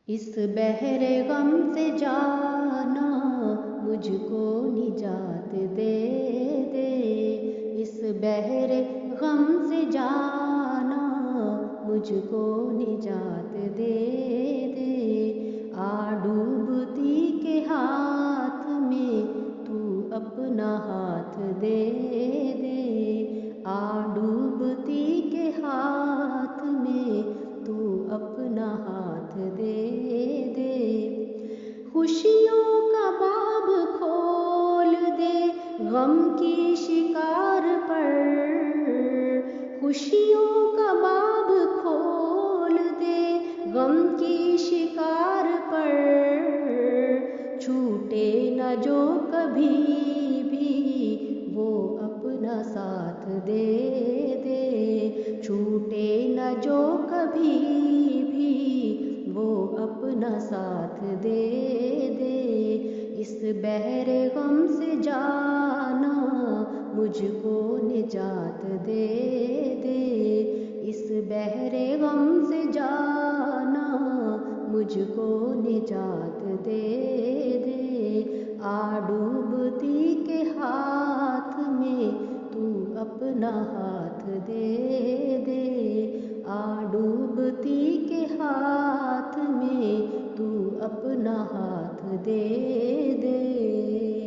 اس بحر غم سے جانا مجھ کو نجات دے دے، اس بحر غم سے جانا مجھ کو نجات دے دے، ڈوبتی کے ہاتھ میں تو اپنا ہاتھ دے دے، ڈوبتی کے ہاتھ میں تو اپنا ہاتھ دے دے، خوشیوں کا باب کھول دے غم کی شکار پر، خوشیوں کا باب کھول دے غم کی شکار پر، چھوٹے نہ جو کبھی بھی وہ اپنا ساتھ دے دے، چھوٹے نہ جو کبھی بھی وہ اپنا ساتھ دے دے، اس بحر غم سے جانا مجھ کو نجات دے دے، اس بحر غم سے جانا مجھ کو نجات دے دے، ڈوبتی کے ہاتھ میں تو اپنا ہاتھ دے دے، ڈوبتی کے ہاتھ میں تو اپنا ہاتھ دے دے۔